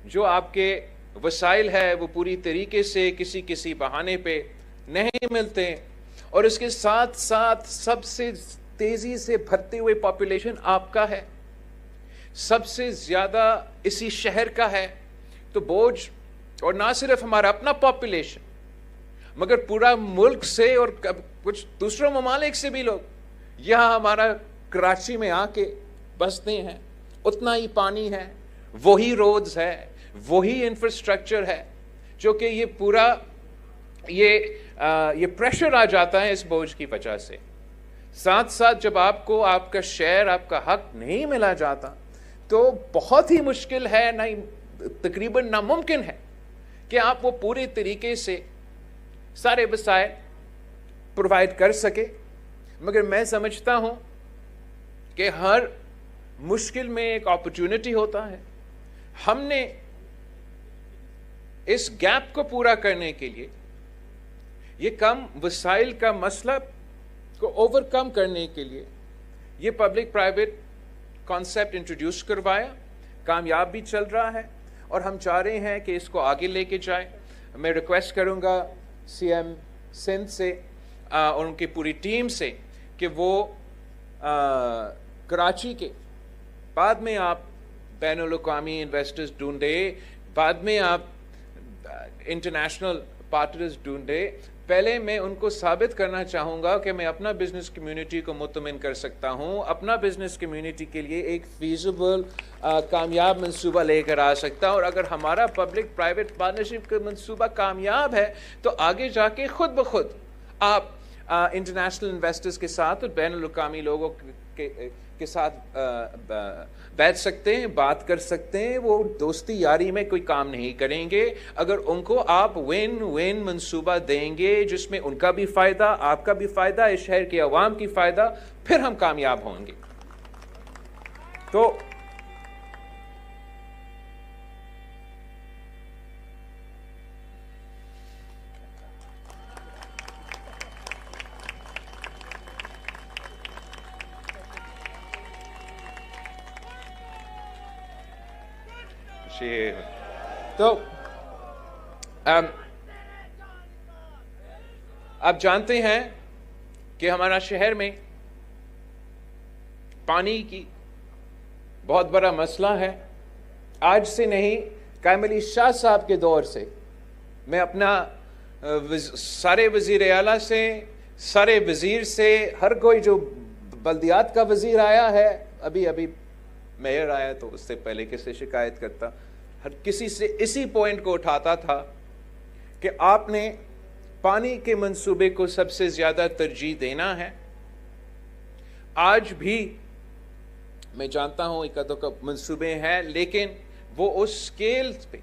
جو آپ کے وسائل ہے وہ پوری طریقے سے کسی بہانے پہ نہیں ملتے، اور اس کے ساتھ ساتھ سب سے تیزی سے بڑھتے ہوئے پاپولیشن آپ کا ہے، سب سے زیادہ اسی شہر کا ہے، تو بوجھ، اور نہ صرف ہمارا اپنا پاپولیشن مگر پورا ملک سے اور کچھ دوسرے ممالک سے بھی لوگ یہاں ہمارا کراچی میں آ کے بستے ہیں، اتنا ہی پانی ہے، وہی روڈز ہے، وہی انفراسٹرکچر ہے، جو کہ یہ پورا یہ پریشر آ جاتا ہے اس بوجھ کی وجہ سے۔ ساتھ ساتھ جب آپ کو آپ کا شیئر، آپ کا حق نہیں ملا جاتا تو بہت ہی مشکل ہے، تقریباً ناممکن ہے کہ آپ وہ پورے طریقے سے سارے وسائل پرووائڈ کر سکے۔ مگر میں سمجھتا ہوں کہ ہر مشکل میں ایک اپرچونٹی ہوتا ہے۔ ہم نے اس گیپ کو پورا کرنے کے لیے، یہ کم وسائل کا مسئلہ کو اوور کم کرنے کے لیے یہ پبلک پرائیویٹ کانسیپٹ انٹروڈیوس کروایا، کامیاب بھی چل رہا ہے، اور ہم چاہ رہے ہیں کہ اس کو آگے لے کے جائیں۔ میں ریکویسٹ کروں گا سی ایم سندھ سے اور ان کی پوری ٹیم سے کہ وہ کراچی کے بعد میں آپ بین الاقوامی انویسٹرز ڈھونڈے، بعد میں آپ انٹرنیشنل پارٹنرز ڈھونڈے، پہلے میں ان کو ثابت کرنا چاہوں گا کہ میں اپنا بزنس کمیونٹی کو مطمئن کر سکتا ہوں، اپنا بزنس کمیونٹی کے لیے ایک فیزیبل کامیاب منصوبہ لے کر آ سکتا ہوں، اور اگر ہمارا پبلک پرائیویٹ پارٹنرشپ کا منصوبہ کامیاب ہے تو آگے جا کے خود بخود آپ انٹرنیشنل انویسٹرز کے ساتھ اور بین الاقوامی لوگوں کے ساتھ بیٹھ سکتے ہیں، بات کر سکتے ہیں۔ وہ دوستی یاری میں کوئی کام نہیں کریں گے اگر ان کو آپ ون ون منصوبہ دیں گے جس میں ان کا بھی فائدہ، آپ کا بھی فائدہ، اس شہر کے عوام کی فائدہ، پھر ہم کامیاب ہوں گے۔ تو آپ جانتے ہیں کہ ہمارا شہر میں پانی کی بہت بڑا مسئلہ ہے۔ آج سے نہیں، قائم علی شاہ صاحب کے دور سے میں اپنا سارے وزیر اعلیٰ سے، سارے وزیر سے، ہر کوئی جو بلدیات کا وزیر آیا ہے، ابھی میئر آیا تو اس سے پہلے کس سے شکایت کرتا، ہر کسی سے اسی پوائنٹ کو اٹھاتا تھا کہ آپ نے پانی کے منصوبے کو سب سے زیادہ ترجیح دینا ہے۔ آج بھی میں جانتا ہوں ایک دو منصوبے ہیں، لیکن وہ اس سکیل پہ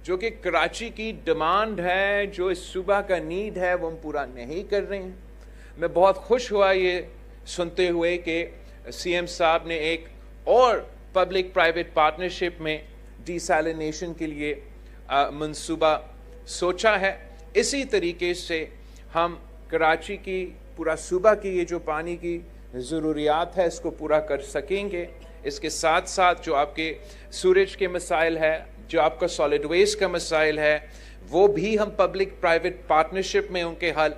جو کہ کراچی کی ڈیمانڈ ہے، جو اس صوبہ کا نیڈ ہے، وہ ہم پورا نہیں کر رہے ہیں۔ میں بہت خوش ہوا یہ سنتے ہوئے کہ سی ایم صاحب نے ایک اور پبلک پرائیویٹ پارٹنرشپ میں ڈیسیلینیشن کے لیے منصوبہ سوچا ہے۔ اسی طریقے سے ہم کراچی کی، پورا صوبہ کی یہ جو پانی کی ضروریات ہے اس کو پورا کر سکیں گے۔ اس کے ساتھ ساتھ جو آپ کے سورج کے مسائل ہے، جو آپ کا سالڈ ویسٹ کا مسائل ہے، وہ بھی ہم پبلک پرائیویٹ پارٹنرشپ میں ان کے حل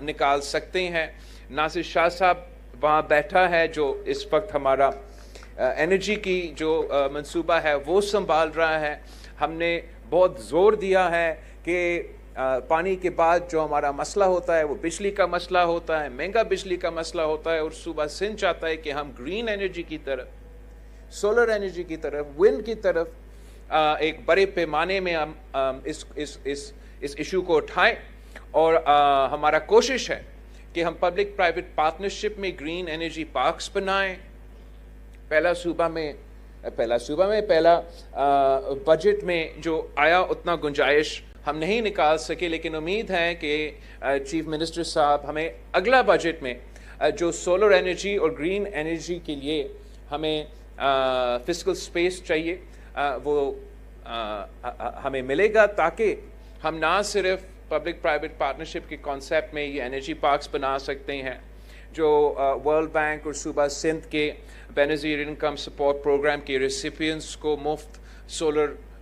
نکال سکتے ہیں۔ ناصر شاہ صاحب وہاں بیٹھا ہے جو اس وقت ہمارا انرجی کی جو منصوبہ ہے وہ سنبھال رہا ہے۔ ہم نے بہت زور دیا ہے کہ پانی کے بعد جو ہمارا مسئلہ ہوتا ہے وہ بجلی کا مسئلہ ہوتا ہے، مہنگا بجلی کا مسئلہ ہوتا ہے، اور صوبہ سندھ چاہتا ہے کہ ہم گرین انرجی کی طرف، سولر انرجی کی طرف، ونڈ کی طرف ایک بڑے پیمانے میں ہم اس ایشو کو اٹھائیں، اور ہمارا کوشش ہے کہ ہم پبلک پرائیویٹ پارٹنرشپ میں گرین انرجی پارکس بنائیں۔ پہلا بجٹ میں جو آیا اتنا گنجائش ہم نہیں نکال سکے، لیکن امید ہے کہ چیف منسٹر صاحب ہمیں اگلا بجٹ میں جو سولر انرجی اور گرین انرجی کے لیے ہمیں فسکل سپیس چاہیے وہ ہمیں ملے گا، تاکہ ہم نہ صرف پبلک پرائیویٹ پارٹنرشپ کے کانسیپٹ میں یہ انرجی پارکس بنا سکتے ہیں جو ورلڈ بینک اور صوبہ سندھ کے بینظیر انکم سپورٹ پروگرام کے ریسیپینٹس کو مفت سولر